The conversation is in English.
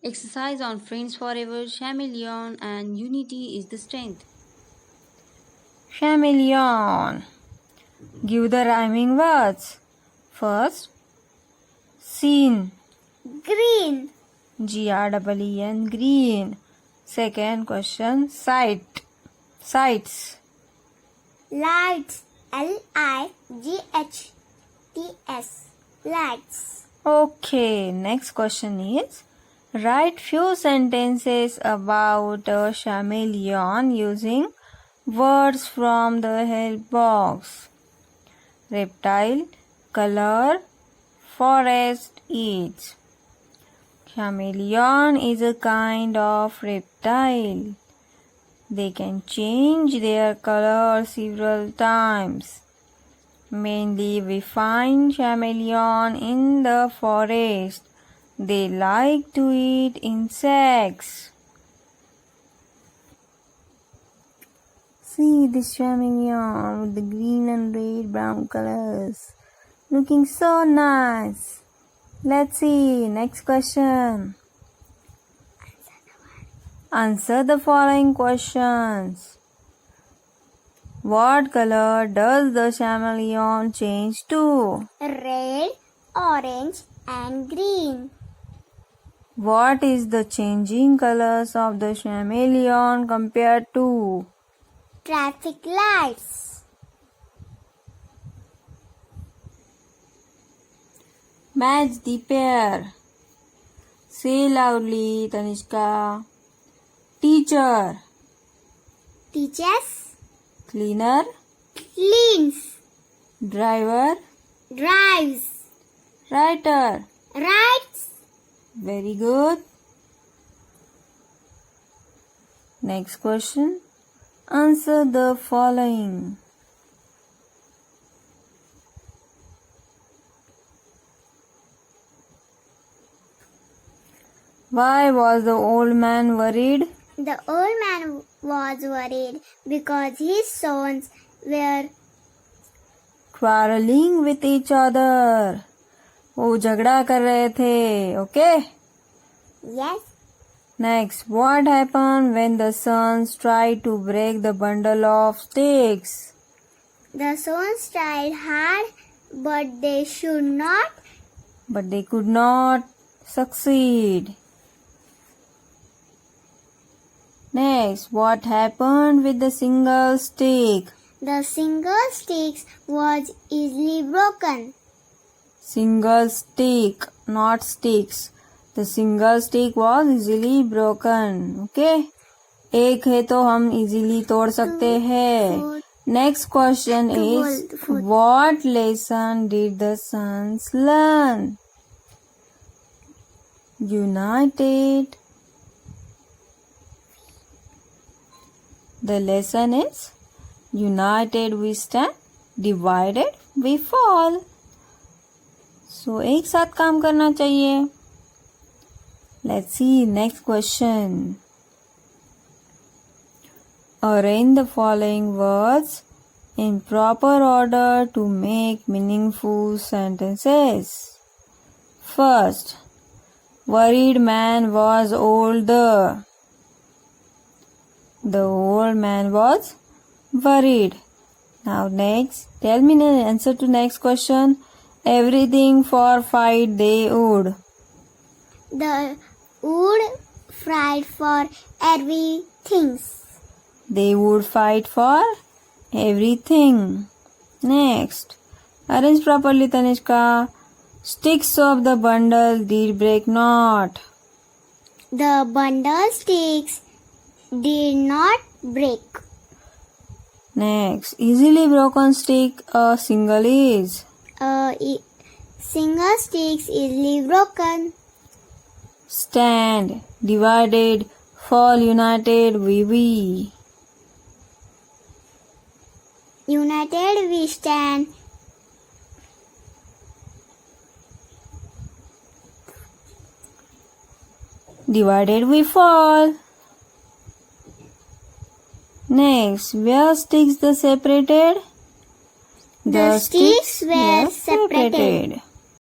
Exercise on Friends Forever, Chameleon and Unity is the strength. Chameleon. Give the rhyming words. First, scene. Green. Green, green. Second question, sight. Sights. Lights. Lights. Lights. Okay, next question is write few sentences about a chameleon using words from the help box. Reptile, color, forest, each. Chameleon is a kind of reptile. They can change their color several times. Mainly we find chameleon in the forest. They like to eat insects. See this chameleon with the green and red brown colors. Looking so nice. Let's see. Next question. Answer the following questions. What color does the chameleon change to? Red, orange and green. What is the changing colors of the chameleon compared to? Traffic lights. Match the pair. Say loudly, Tanishka. Teacher. Teachers. Cleaner. Cleans. Driver. Drives. Writer. Writes. Very good. Next question. Answer the following. Why was the old man worried? The old man was worried because his sons were quarreling with each other. वो झगड़ा कर रहे थे. Okay? Yes. Next, what happened when the sons tried to break the bundle of sticks? The sons tried hard, but they could not succeed. Next, what happened with the single stick? The single stick was easily broken. Single stick, not sticks. The single stick was easily broken. Okay? एक है तो हम easily तोड़ सकते हैं. Next question is, what lesson did the sons learn? United. The lesson is, united we stand, divided we fall. So एक साथ काम करना चाहिए. Let's see next question. Arrange the following words in proper order to make meaningful sentences. First, worried man was older. The old man was worried. Now next, tell me the answer to next question. Everything for fight they would. The would fight for everything. They would fight for everything. Next, arrange properly, Tanishka. Sticks of the bundle did break not. The bundle sticks did not break. Next, easily broken stick a single is. Single sticks easily broken. Stand, divided, fall, united, we. United we stand. Divided we fall. Next, where sticks the separated? The sticks were separated.